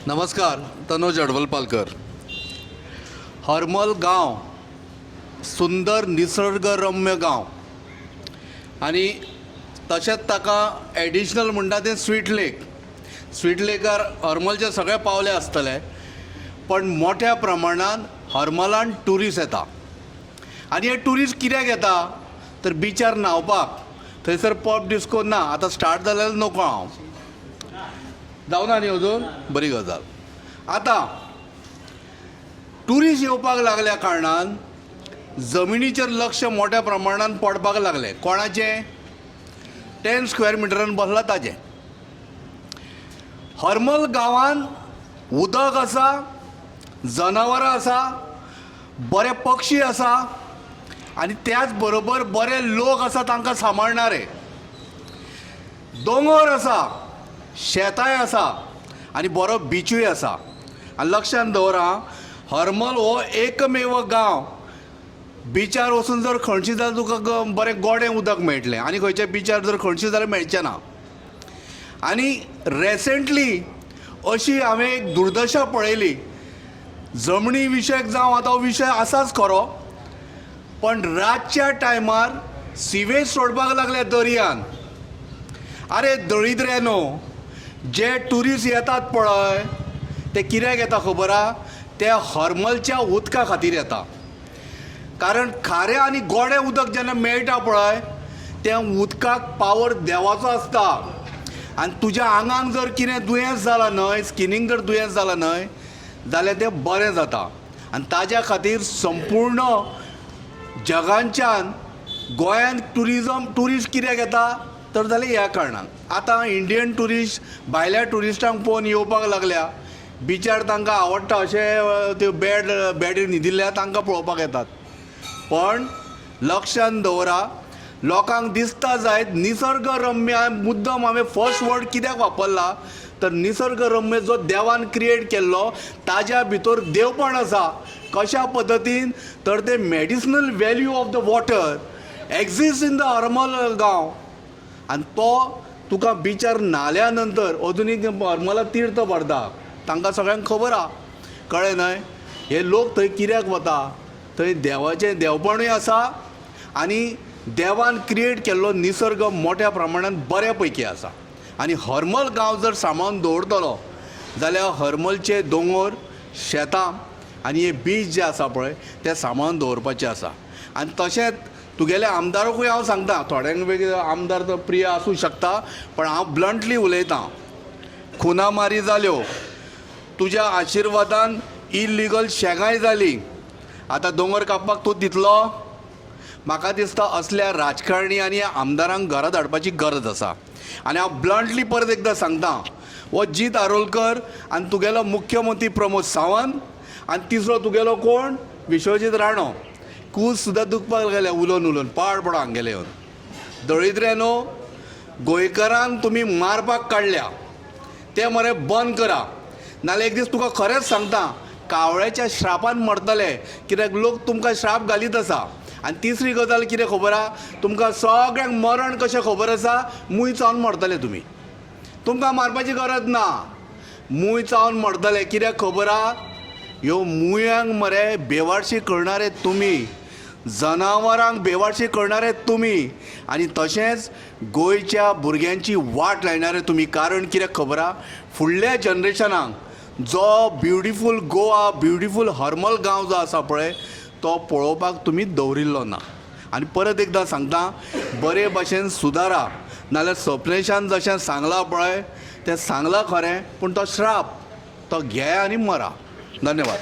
नमस्कार, तनोज अडवलपालकर. हरमल गांव सुंदर निसर्गरम्य गांव आणि तशेंच ताका एडिशनल म्हणटा तें स्वीट लेकार हरमलचे सगळे पावले आसतले, पण मोठ्या प्रमाणात हरमलान टुरिस्ट येता. आनी हे टुरिस्ट कित्याक येता तर बिचार न्हांवपाक. थंयसर पब डिस्को ना, आतां स्टार्ट जाल्यार नको हांव जावना न्ही अजून, बरी गजाल. आतां टुरिस्ट येवपाक लागल्या कारणान जमिनीचेर लक्ष मोठ्या प्रमाणात पडपाक लागलें. कोणाचें? 10 स्क्वेअर मिटरान बसला ताजें. हरमल गांवान उदक आसा, जनावरां आसा, बरे पक्षी आसा आनी त्याच बरोबर बरे लोक आसा तांकां सांबाळणारे. दोंगर आसा, शेतांय आसा आनी बरो बिचूय आसा. आनी लक्षांत दवरा, हरमल हो एकमेव गांव बिचार वचून जर खणशी जाल्यार तुका बरें गोडें उदक मेळटलें, आनी खंयच्या बिचार जर खणशी जाल्यार मेळचें ना. आनी रिसेंटली अशी हांवें एक दुर्दशा पळयली. जमनी विशयक जावं आतां हो विशय आसाच खरो, पण रातच्या टायमार सिवेज सोडपाक लागले दर्यान. आरे दळिद्रेनो, जे टुरिस्ट येतात पळय ते कित्याक येता खबर आहा? ते हरमलच्या उदका खातीर येता. कारण खारें आनी गोडें उदक जेन्ना मेळटा पळय, त्या उदकाक पावर देवाचो आसता. आनी तुज्या आंगाक जर कितें दुयेंस जालां न्हय, स्किनीक जर दुयेंस जालां न्हय जाल्यार तें बरें जाता. आनी ताज्या खातीर संपूर्ण जगांच्यान गोंयांत टुरिस्ट कित्याक येता तर जाल्यार ह्या कारणान. आतां इंडियन टुरिस्ट भायल्या टुरिस्टांक पळोवन येवपाक लागल्या. बिचार तांकां आवडटा अशें त्यो बेड न्हिदिल्ल्या तांकां पळोवपाक येतात. पण लक्षांत दवरा, लोकांक दिसता जायत निसर्गरम्य, मुद्दम हांवें फर्स्ट वर्ड कित्याक वापरला तर निसर्गरम्य जो देवान क्रिएट केल्लो ताज्या भितर देवपण आसा. कशा पद्दतीन तर ते medicinal value of the water exist in the Harmal गांव. आनी तो तुका बिचार न्हाल्या नंतर अजुनूय हरमला तीर्थ पडटा. तांकां सगळ्यांक खबर आहा, कळ्ळें न्हय? हे लोक थंय कित्याक वता? थंय देवाचें देवपणूय आसा आनी देवान क्रिएट केल्लो निसर्ग मोठ्या प्रमाणात बऱ्या पैकी आसा. आनी हरमल गांव जर सांबाळून दवरतलो जाल्यार हरमलचे दोंगर, शेतां आनी हे बीच जे आसा पळय ते सांबाळून दवरपाचें आसा. आनी तशेंच तुगेल्या आमदाराकूय हांव सांगता, थोड्यांक वेगळे आमदार तो प्रिय आसूं शकता, पण हांव ब्लंटली उलयतां. खुना मारी जाल्यो, तुज्या आशिर्वादान इलिगल शेगाय जाली. आतां दोंगर कापपाक तूं दितलो? म्हाका दिसता असल्या राजकारणी आनी आमदारांक घरा धाडपाची गरज आसा. आनी हांव ब्लंटली परत एकदां सांगतां, हो जीत आरोलकर आनी तुगेलो मुख्यमंत्री प्रमोद सावंत आनी तिसरो तुगेलो कोण? विश्वजीत राणो. कूस सुद्दां दुखपाक गेले उलोवन पाड पडो हांगेले येवन. दळिद्रेनो, गोंयकारांक तुमी मारपाक काडल्या, ते मरे बंद करा. नाल्यार एक दीस तुका खरेंच सांगता, कावळ्याच्या श्रापान मरतले, कित्याक लोक तुमकां श्राप घालीत आसा. आनी तिसरी गजाल कितें खबर आहा? तुमकां सगळ्यांक मरण कशें खबर आसा? मूय चावन मरतले तुमी. तुमकां मारपाची गरज ना, मूय चावन मरतले. कित्याक खबर आहा? ह्यो मुयांक मरे बेवारशी करणारे तुमी, जनावरांक बेवारशी करणारे तुमी आनी तशेंच गोंयच्या भुरग्यांची वाट लायणारे तुमी. कारण कित्याक खबर आहा? फुडल्या जनरेशनाक जो ब्युटिफूल गोवा, ब्युटिफूल हरमल गांव जो आसा पळय तो पळोवपाक तुमी दवरिल्लो ना. आनी परत एकदां सांगता, बरे भाशेन सुदारा, नाल्यार सपनेशान जशें सांगलां पळय तें सांगलां खरें, पूण तो श्राप तो घे आनी मरा. धन्यवाद.